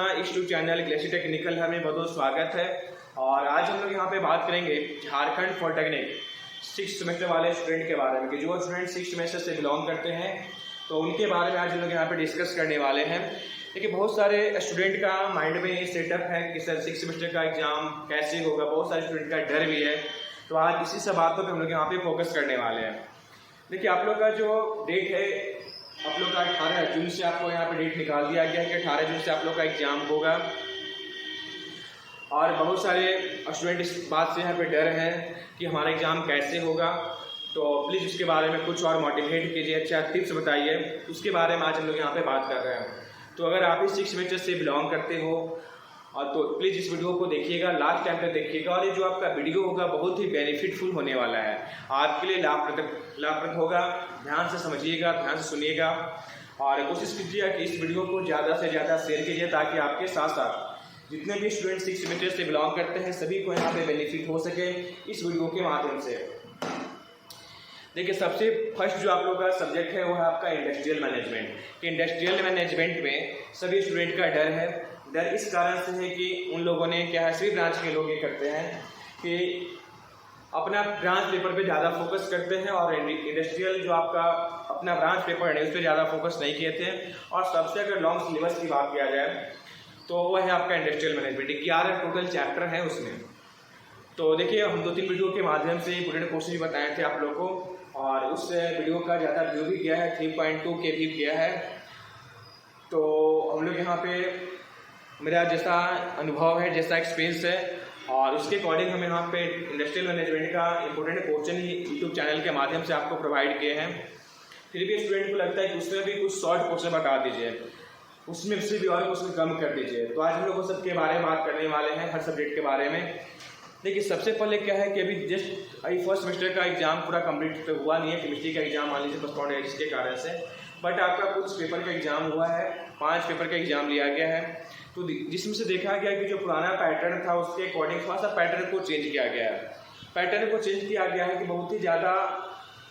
अपना YouTube channel क्लैसिक technical है, में बहुत स्वागत है। और आज हम लोग यहाँ पे बात करेंगे झारखंड पॉलिटेक्निक 6th सेमेस्टर वाले स्टूडेंट के बारे में कि जो स्टूडेंट 6th सेमेस्टर से बिलोंग करते हैं तो उनके बारे में आज हम लोग यहाँ पे डिस्कस करने वाले हैं। देखिए बहुत सारे स्टूडेंट का माइंड में ये सेटअप है कि सर 6th सेमेस्टर का एग्जाम कैसे होगा, बहुत सारे स्टूडेंट का डर भी है। तो आज इसी सब बातों पर हम लोग यहाँ पे फोकस करने वाले हैं। देखिए आप लोग का जो डेट है, आप लोग का 18 जून से आपको यहाँ पे डेट निकाल दिया गया है कि 18 जून से आप लोग का एग्जाम होगा। और बहुत सारे स्टूडेंट इस बात से यहाँ पे डर हैं कि हमारा एग्ज़ाम कैसे होगा, तो प्लीज़ उसके बारे में कुछ और मोटिवेट कीजिए, अच्छा टिप्स बताइए, उसके बारे में आज हम लोग यहाँ पे बात कर रहे हैं। तो अगर आप इस 6th सेमेस्टर से बिलोंग करते हो और तो प्लीज़ इस वीडियो को देखिएगा, लास्ट टाइम तक देखिएगा। और ये जो आपका वीडियो होगा बहुत ही बेनिफिटफुल होने वाला है, आपके लिए लाभप्रद होगा। ध्यान से समझिएगा, ध्यान से सुनिएगा और कोशिश कीजिएगा कि इस वीडियो को ज़्यादा से ज़्यादा शेयर कीजिए ताकि आपके साथ साथ जितने भी स्टूडेंट 6th सेमेस्टर से बिलोंग करते हैं सभी को यहाँ पे बेनिफिट हो सके इस वीडियो के माध्यम से। देखिए सबसे फर्स्ट जो आप लोग का सब्जेक्ट है वो है आपका इंडस्ट्रियल मैनेजमेंट। इंडस्ट्रियल मैनेजमेंट में सभी स्टूडेंट का डर है। डर इस कारण से है कि उन लोगों ने क्या है, सभी ब्रांच के लोग ये करते हैं कि अपना ब्रांच पेपर पे ज़्यादा फोकस करते हैं और इंडस्ट्रियल जो आपका अपना ब्रांच पेपर है उस पर ज़्यादा फोकस नहीं किए थे। और सबसे अगर लॉन्ग सिलेबस की बात किया जाए तो वह है आपका इंडस्ट्रियल मैनेजमेंट, 11 टोटल चैप्टर है उसमें। तो देखिए हम 2-3 वीडियो के माध्यम से पूरे कोर्स भी बताए थे आप लोग को और उस वीडियो का ज़्यादा व्यू भी किया है, 3.2 के भी किया है। तो हम लोग यहाँ पे मेरा जैसा अनुभव है, जैसा एक्सपीरियंस है और उसके अकॉर्डिंग हम यहाँ पे इंडस्ट्रियल मैनेजमेंट का इंपॉर्टेंट क्वेश्चन ही यूट्यूब चैनल के माध्यम से आपको प्रोवाइड किए हैं। फिर भी स्टूडेंट को लगता है कि उसमें भी कुछ शॉर्ट क्वेश्चन बता दीजिए, उसमें से भी और क्वेश्चन कम कर दीजिए। तो आज हम लोग सबके बारे में बात करने वाले हैं, हर सब्जेक्ट के बारे में। देखिए सबसे पहले क्या है कि अभी जस्ट अभी फर्स्ट सेमेस्टर का एग्जाम पूरा कंप्लीट तो हुआ नहीं है। केमिस्ट्री का एग्जाम मान लीजिए पोस्टपोन है जिसके कारण से, बट आपका कुछ पेपर का एग्जाम हुआ है, 5 पेपर का एग्जाम लिया गया है। तो जिसमें से देखा गया कि जो पुराना पैटर्न था उसके अकॉर्डिंग थोड़ा सा पैटर्न को चेंज किया गया है। पैटर्न को चेंज किया गया है कि बहुत ही ज़्यादा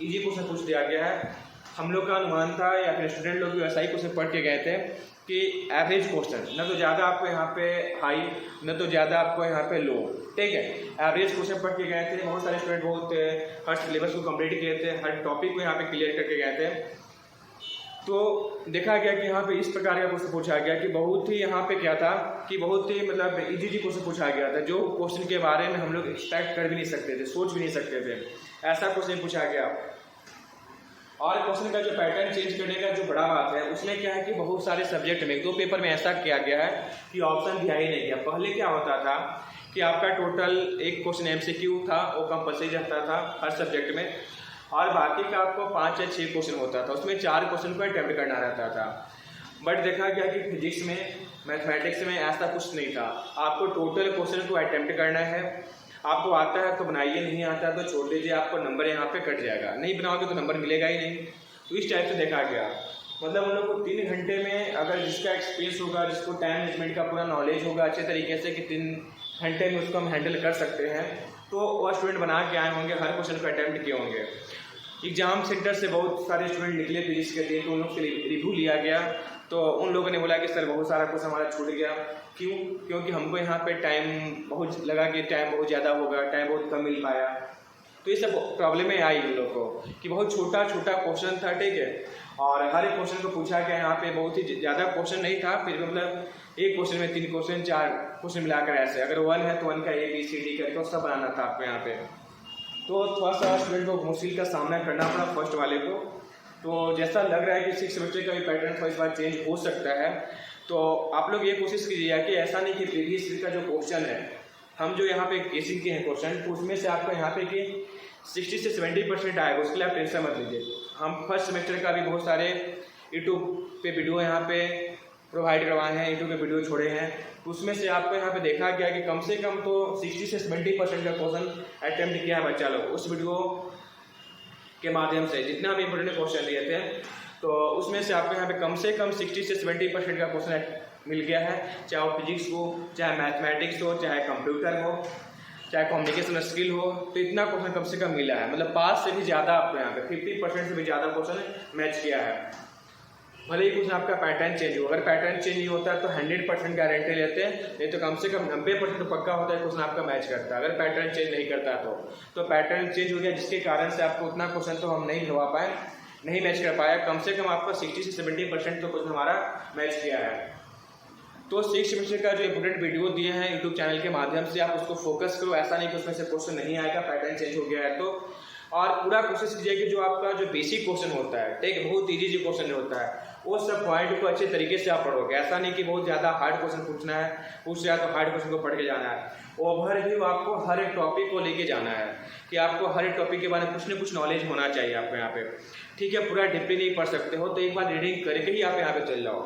ईजी क्वेश्चन पूछ दिया गया है। हम लोग का अनुमान था या फिर स्टूडेंट लोग भी वैसा ही क्वेश्चन पढ़ के गए थे कि एवरेज क्वेश्चन, न तो ज़्यादा आपको यहाँ पे हाई न तो ज़्यादा आपको यहाँ पे लो, ठीक है। एवरेज क्वेश्चन पढ़ के गए थे। बहुत सारे स्टूडेंट बहुत हर सिलेबस को कंप्लीट किए थे, हर टॉपिक को यहाँ पे क्लियर करके गए थे। तो देखा गया कि यहाँ पे इस प्रकार का क्वेश्चन पूछा गया कि बहुत ही यहाँ पे क्या था कि बहुत ही मतलब इजी क्वेश्चन पूछा गया था, जो क्वेश्चन के बारे में हम लोग एक्सपेक्ट कर भी नहीं सकते थे, सोच भी नहीं सकते थे, ऐसा क्वेश्चन पूछा गया। और क्वेश्चन का जो पैटर्न चेंज करने का जो बड़ा बात है उसमें क्या है कि बहुत सारे सब्जेक्ट में 2 पेपर में ऐसा किया गया है कि ऑप्शन दिया ही नहीं गया। पहले क्या होता था कि आपका टोटल एक क्वेश्चन MCQ था, वो कंपल्सरी रहता था हर सब्जेक्ट में, और बाकी का आपको 5 या 6 क्वेश्चन होता था, उसमें 4 क्वेश्चन को अटेम्प्ट करना रहता था। बट देखा गया कि फिजिक्स में, मैथमेटिक्स में ऐसा कुछ नहीं था। आपको टोटल क्वेश्चन को अटेम्प्ट करना है, आपको आता है तो बनाइए, नहीं आता है तो छोड़ दीजिए, आपको नंबर यहाँ पे कट जाएगा, नहीं बनाओगे तो नंबर मिलेगा ही नहीं। तो इस टाइप से देखा गया, मतलब उन लोग को 3 घंटे में अगर जिसका एक्सपीरियंस होगा, जिसको टाइम मैनेजमेंट का पूरा नॉलेज होगा अच्छे तरीके से कि 3 घंटे में उसको हम हैंडल कर सकते हैं, तो वह स्टूडेंट बना के आए होंगे, हर क्वेश्चन को अटैम्प्ट किए होंगे। एग्जाम सेंटर से बहुत सारे स्टूडेंट निकले फिजिक्स के लिए, तो उन लोग से रिव्यू लिया गया तो उन लोगों ने बोला कि सर बहुत सारा क्वेश्चन हमारा छूट गया। क्यों? क्योंकि हमको यहाँ पे टाइम बहुत लगा कि टाइम बहुत ज़्यादा होगा, टाइम बहुत कम मिल पाया। तो ये सब प्रॉब्लमें आई उन लोग को कि बहुत छोटा छोटा क्वेश्चन था, ठीक है, और हर एक क्वेश्चन को पूछा गया। यहाँ पे बहुत ही ज़्यादा क्वेश्चन नहीं था, फिर भी मतलब एक क्वेश्चन में 3 क्वेश्चन 4 क्वेश्चन मिलाकर ऐसे, अगर 1 है तो 1 का ABCD करके उसका बनाना था आपको यहाँ पे। तो थोड़ा सा स्टूडेंट को मुश्किल का सामना करना पड़ा फर्स्ट वाले को। तो जैसा लग रहा है कि 6th सेमेस्टर का भी पैटर्न थोड़ा इस बार चेंज हो सकता है। तो आप लोग ये कोशिश कीजिएगा कि ऐसा नहीं कि प्रीवियस ईयर का जो क्वेश्चन है, हम जो यहाँ पे केसिंग के हैं क्वेश्चन, तो उसमें से आपको यहाँ पे कि 60 से 70% आएगा, उसके लिए आप टेंशन मत लीजिए। हम फर्स्ट सेमेस्टर का भी बहुत सारे यूट्यूब पे वीडियो यहाँ पे प्रोवाइड करवाए हैं, यूट्यूब पे वीडियो छोड़े हैं, तो उसमें से आपको यहाँ पे देखा गया कि कम से कम तो 60 से 70% का क्वेश्चन अटेम्प्ट किया है बच्चा लोग। उस वीडियो के माध्यम से जितना भी इंपॉर्टेंट क्वेश्चन लिए थे तो उसमें से आपको यहाँ पे कम से कम 60 से 70% का क्वेश्चन मिल गया है, चाहे वो फिजिक्स हो, चाहे मैथमेटिक्स हो, चाहे कंप्यूटर हो, चाहे कम्युनिकेशन स्किल हो। तो इतना क्वेश्चन कम से कम मिला है, मतलब पास से भी ज़्यादा आपको यहाँ पे 50% से भी ज़्यादा क्वेश्चन मैच किया है। भले ही कुछ आपका पैटर्न चेंज हो, अगर पैटर्न चेंज नहीं होता तो 100% गारंटी लेते हैं, नहीं तो कम से कम 90% तो पक्का होता है क्वेश्चन आपका मैच करता है। अगर पैटर्न चेंज नहीं करता तो पैटर्न चेंज हो गया, जिसके कारण से आपको उतना क्वेश्चन तो हम नहीं करवा पाए, नहीं मैच कर पाया। कम से कम आपका 60 से 70% तो क्वेश्चन हमारा मैच किया है। तो 6 सेमेस्टर का जो इंपोर्टेंट वीडियो दिए हैं यूट्यूब चैनल के माध्यम से, आप उसको फोकस करो। ऐसा नहीं कि उसमें से क्वेश्चन नहीं आएगा, पैटर्न चेंज हो गया है तो। और पूरा कोशिश कीजिए कि जो आपका जो बेसिक क्वेश्चन होता है, ठीक, बहुत ईजी जो क्वेश्चन होता है, वो सब पॉइंट को अच्छे तरीके से आप पढ़ोगे। ऐसा नहीं कि बहुत ज़्यादा हार्ड क्वेश्चन पूछना है, पूछ रहा है तो हार्ड क्वेश्चन को पढ़ के जाना है। ओवरव्यू आपको हर एक टॉपिक को लेके जाना है कि आपको हर एक टॉपिक के बारे में कुछ न कुछ नॉलेज होना चाहिए आपको यहाँ पे, ठीक है। पूरा डीपली नहीं पढ़ सकते हो तो एक बार रीडिंग करके ही आप यहाँ पे चल जाओ,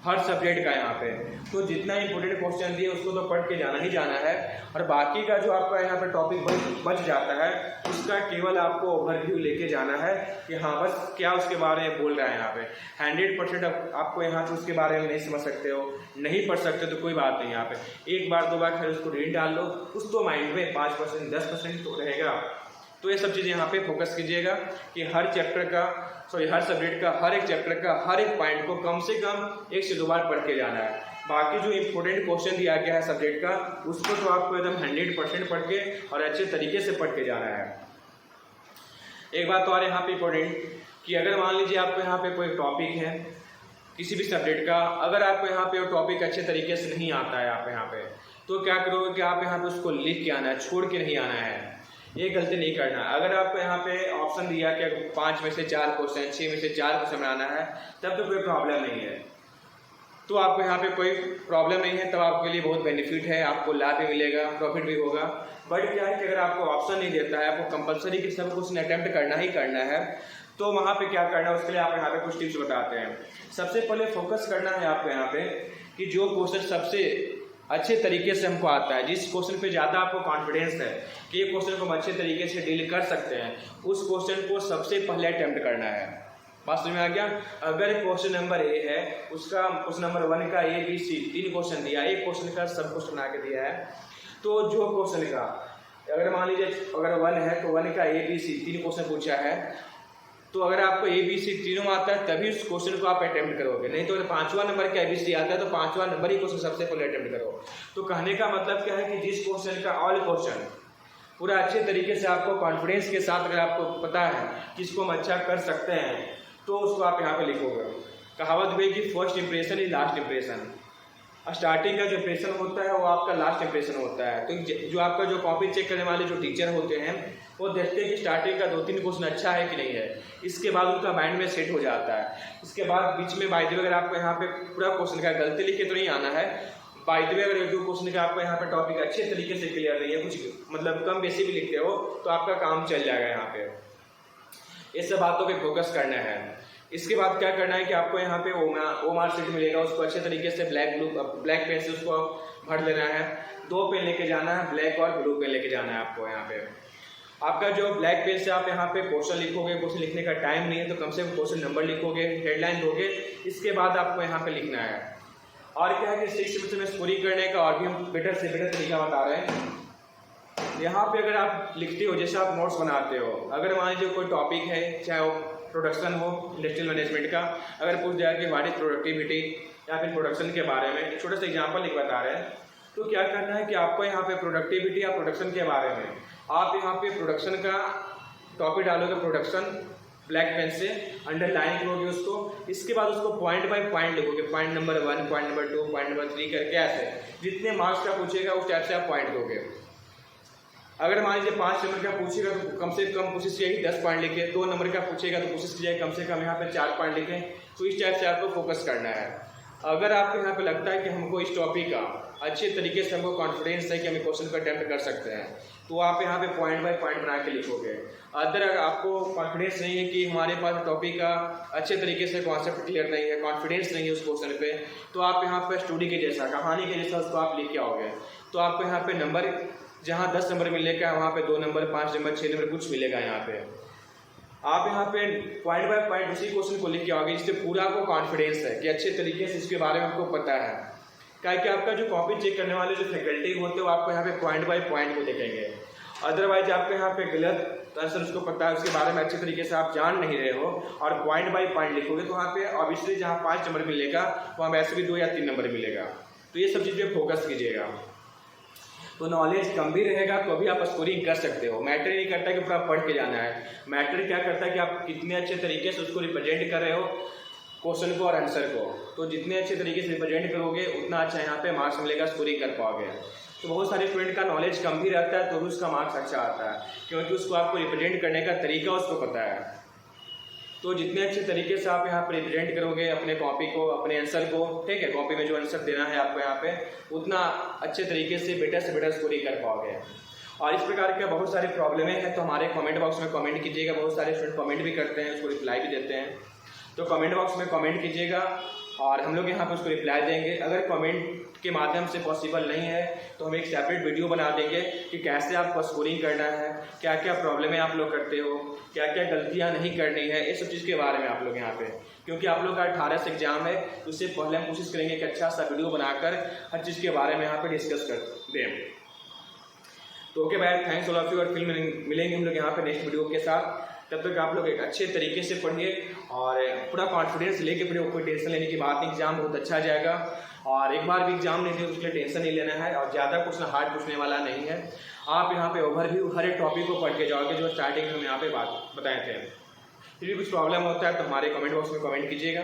हर सब्जेक्ट का यहाँ पे। तो जितना इंपोर्टेंट क्वेश्चन दिए उसको तो पढ़ के जाना ही जाना है, और बाकी का जो आपका यहाँ पे टॉपिक बच जाता है उसका केवल आपको ओवरव्यू लेके जाना है कि हाँ बस क्या उसके बारे में बोल रहा है यहाँ पे। 100% आपको यहाँ पे उसके बारे में नहीं समझ सकते हो, नहीं पढ़ सकते तो कोई बात नहीं, यहाँ पे एक बार दो बार खैर उसको रीड डाल लो, कुछ तो माइंड में 5% 10% तो रहेगा। तो ये सब चीज़ें यहाँ पे फोकस कीजिएगा कि हर चैप्टर का हर सब्जेक्ट का हर एक चैप्टर का हर एक पॉइंट को कम से कम 1 से 2 बार पढ़ के जाना है। बाकी जो इंपोर्टेंट क्वेश्चन दिया गया है सब्जेक्ट का, उसको तो आपको एकदम 100% पढ़ के और अच्छे तरीके से पढ़ के जाना है। एक बात तो और यहाँ पे इंपॉर्टेंट कि अगर मान लीजिए आपको यहाँ पे कोई टॉपिक है किसी भी सब्जेक्ट का, अगर आपको यहाँ पे वो टॉपिक अच्छे तरीके से नहीं आता है आप यहाँ पे, तो क्या करोगे कि आप यहाँ पे उसको लिख के आना है, छोड़ के नहीं आना है। ये गलती नहीं करना। अगर आपको यहाँ पे ऑप्शन दिया कि 5 में से 4 क्वेश्चन, 6 में से 4 क्वेश्चन बनाना है, तब तो कोई प्रॉब्लम नहीं है, तो आपको यहाँ पे कोई प्रॉब्लम नहीं है, तब आपके लिए बहुत बेनिफिट है, आपको लाभ भी मिलेगा, प्रॉफिट भी होगा। बट क्या है कि अगर आपको ऑप्शन नहीं देता है, आपको कंपलसरी कि सब क्वेश्चन अटैम्प्ट करना ही करना है, तो वहाँ पे क्या करना है उसके लिए आप यहाँ पे कुछ टिप्स बताते हैं। सबसे पहले फोकस करना है आपको यहाँ पे कि जो क्वेश्चन सबसे अच्छे तरीके से हमको आता है, जिस क्वेश्चन पे ज़्यादा आपको कॉन्फिडेंस है कि ये क्वेश्चन को हम अच्छे तरीके से डील कर सकते हैं, उस क्वेश्चन को सबसे पहले अटैम्प्ट करना है। बात समझ में आ गया। अगर क्वेश्चन नंबर ए है, उसका क्वेश्चन नंबर 1 का ए बी सी 3 क्वेश्चन दिया, एक क्वेश्चन का सब क्वेश्चन बना के दिया है, तो जो क्वेश्चन का अगर मान लीजिए अगर 1 है तो 1 का ए बी सी 3 क्वेश्चन पूछा है, तो अगर आपको ए बी सी तीनों आता है तभी उस क्वेश्चन को आप अटेम्प्ट करोगे, नहीं तो अगर 5वां नंबर का ए बी सी आता है तो 5वां नंबर ही क्वेश्चन सबसे पहले अटेम्प्ट करो। तो कहने का मतलब क्या है कि जिस क्वेश्चन का ऑल क्वेश्चन पूरा अच्छे तरीके से आपको कॉन्फिडेंस के साथ अगर आपको पता है कि इसको हम अच्छा कर सकते हैं, तो उसको आप यहाँ पे लिखोगे। कहावत हुई कि first impression is last impression. Starting का जो इंप्रेशन होता है वो आपका लास्ट इंप्रेशन होता है। तो जो आपका जो कॉपी चेक करने वाले जो टीचर होते हैं वो देखते हैं कि स्टार्टिंग का 2-3 क्वेश्चन अच्छा है कि नहीं है, इसके बाद उनका माइंड में सेट हो जाता है। इसके बाद बीच में बाय द वे अगर आपको यहाँ पे पूरा क्वेश्चन का गलती लिख के तो नहीं आना है, बाय द वे अगर जो क्वेश्चन का आपको यहाँ पे टॉपिक अच्छे तरीके से क्लियर नहीं है, कुछ मतलब कम बेसी भी लिखते हो, तो आपका काम चल जाएगा। यहाँ पे ये सब बातों पे फोकस करना है। इसके बाद क्या करना है कि आपको यहाँ पे ओ मार्कशीट मिलेगा, उसको अच्छे तरीके से ब्लैक पेन से उसको भर लेना है। 2 पेन लेके जाना है, ब्लैक और ब्लू पेन लेके जाना है आपको। यहाँ पे आपका जो ब्लैक पेन से आप यहाँ पे क्वेश्चन लिखोगे, क्वेश्चन लिखने का टाइम नहीं है तो कम से कम क्वेश्चन नंबर लिखोगे, हेडलाइन दोगे, इसके बाद आपको यहाँ पे लिखना है। और क्या है कि 6 सेमेस्टर में स्कोरिंग करने का और भी हम बेटर से बेटर तरीका बता रहे हैं। यहाँ पे अगर आप लिखते हो, जैसे आप नोट्स बनाते हो, अगर मान लीजिए कोई टॉपिक है, चाहे वो प्रोडक्शन हो इंडस्ट्रियल मैनेजमेंट का, अगर पूछ जाए कि व्हाट इज प्रोडक्टिविटी या फिर प्रोडक्शन के बारे में एक छोटा सा एग्जांपल लिख बता रहे हैं, तो क्या करना है कि आपको यहाँ पे प्रोडक्टिविटी या प्रोडक्शन के बारे में आप यहाँ पे प्रोडक्शन का टॉपिक डालोगे, प्रोडक्शन ब्लैक पेन से अंडरलाइन करोगे उसको। इसके बाद उसको पॉइंट बाय पॉइंट लिखोगे, point number 1, point number 2, point number 3 करके ऐसे जितने मार्क्स का पूछेगा उस टाइप से आप पॉइंट दोगे। अगर मान लीजिए 5 नंबर का पूछेगा तो कम से कम कोशिश कीजिए 10 पॉइंट लिखे, 2 नंबर का पूछेगा तो कोशिश कीजिए कम से कम यहाँ पे 4 पॉइंट लिखें। तो इस टाइप से आपको फोकस करना है। अगर आपको यहाँ पे लगता है कि हमको इस टॉपिक का अच्छे तरीके से हमको कॉन्फिडेंस है कि हम क्वेश्चन को अटेम्प्ट कर सकते हैं, तो आप यहाँ पे पॉइंट बाय पॉइंट बना के लिखोगे। अगर आपको कॉन्फिडेंस नहीं है कि हमारे पास टॉपिक का अच्छे तरीके से कॉन्सेप्ट क्लियर नहीं है, कॉन्फिडेंस नहीं है उस क्वेश्चन पे, तो आप यहाँ पे स्टोरी के जैसा, कहानी के जैसा उसको आप लिख के आओगे। तो आपको यहाँ पे नंबर जहाँ 10 नंबर मिलेगा वहाँ पे 2 नंबर, 5 नंबर, 6 नंबर कुछ मिलेगा। यहाँ पे आप यहाँ पे पॉइंट बाय पॉइंट उसी क्वेश्चन को लिख के आओगे, जिससे पूरा को कॉन्फिडेंस है कि अच्छे तरीके से इसके बारे में आपको पता है। क्या कि आपका जो कॉपी चेक करने वाले जो फैकल्टी होते हैं वो आपको यहाँ पे पॉइंट बाय पॉइंट को देखेंगे, अदरवाइज आपको यहाँ पे गलत आंसर उसको पता है, उसके बारे में अच्छे तरीके से आप जान नहीं रहे हो और पॉइंट बाई पॉइंट लिखोगे तो वहाँ पे ऑब्वियसली जहाँ 5 नंबर मिलेगा वहाँ वैसे भी 2 या 3 नंबर मिलेगा। तो ये सब चीज़ पे फोकस कीजिएगा। तो नॉलेज कम भी रहेगा तो अभी आप स्कोरिंग कर सकते हो। मैटर नहीं करता कि पूरा पढ़ के जाना है, मैटर क्या करता है कि आप कितने अच्छे तरीके से उसको रिप्रेजेंट कर रहे हो क्वेश्चन को और आंसर को। तो जितने अच्छे तरीके से रिप्रेजेंट करोगे उतना अच्छा यहाँ पे मार्क्स मिलेगा, स्कोरिंग कर पाओगे। तो बहुत सारे स्टूडेंट का नॉलेज कम भी रहता है तो भी उसका मार्क्स अच्छा आता है, क्योंकि उसको आपको रिप्रेजेंट करने का तरीका उसको पता है। तो जितने अच्छे तरीके से आप यहाँ पर रिप्रेजेंट करोगे अपने कॉपी को, अपने आंसर को, ठीक है, कॉपी में जो आंसर देना है आपको यहाँ पे, उतना अच्छे तरीके से बेटर स्कोरिंग कर पाओगे। और इस प्रकार के बहुत सारी प्रॉब्लमें हैं तो हमारे कमेंट बॉक्स में कमेंट कीजिएगा। बहुत सारे स्टूडेंट कमेंट भी करते हैं, उसको रिप्लाई भी देते हैं। तो कमेंट बॉक्स में कमेंट कीजिएगा और हम लोग यहाँ पर उसको रिप्लाई देंगे। अगर कमेंट के माध्यम से पॉसिबल नहीं है तो हम एक सेपरेट वीडियो बना देंगे कि कैसे आपको स्कोरिंग करना है, क्या क्या प्रॉब्लमें आप लोग करते हो, क्या क्या गलतियाँ नहीं करनी है, इस सब चीज़ के बारे में आप लोग यहाँ पे, क्योंकि आप लोग का 18 से एग्जाम है, उससे पहले हम कोशिश करेंगे कि अच्छा सा वीडियो बनाकर हर चीज़ के बारे में यहाँ पे डिस्कस कर दें। तो okay bye, thanks all of you और फिर मिलेंगे हम लोग यहाँ पे नेक्स्ट वीडियो के साथ। तब तक आप लोग एक अच्छे तरीके से पढ़िए और पूरा कॉन्फिडेंस लेके पढ़िए, कोई टेंशन लेने की बात नहीं, एग्जाम बहुत अच्छा जाएगा। और एक बार भी एग्जाम नहीं दे उसके लिए टेंशन नहीं लेना है और ज़्यादा कुछ ना हार्ड पूछने वाला नहीं है। आप यहाँ पे ओवरव्यू हर एक टॉपिक को पढ़ के जाओगे जो स्टार्टिंग में हम यहाँ पे बात बताए थे। फिर भी कुछ प्रॉब्लम होता है तो हमारे कमेंट बॉक्स में कमेंट कीजिएगा।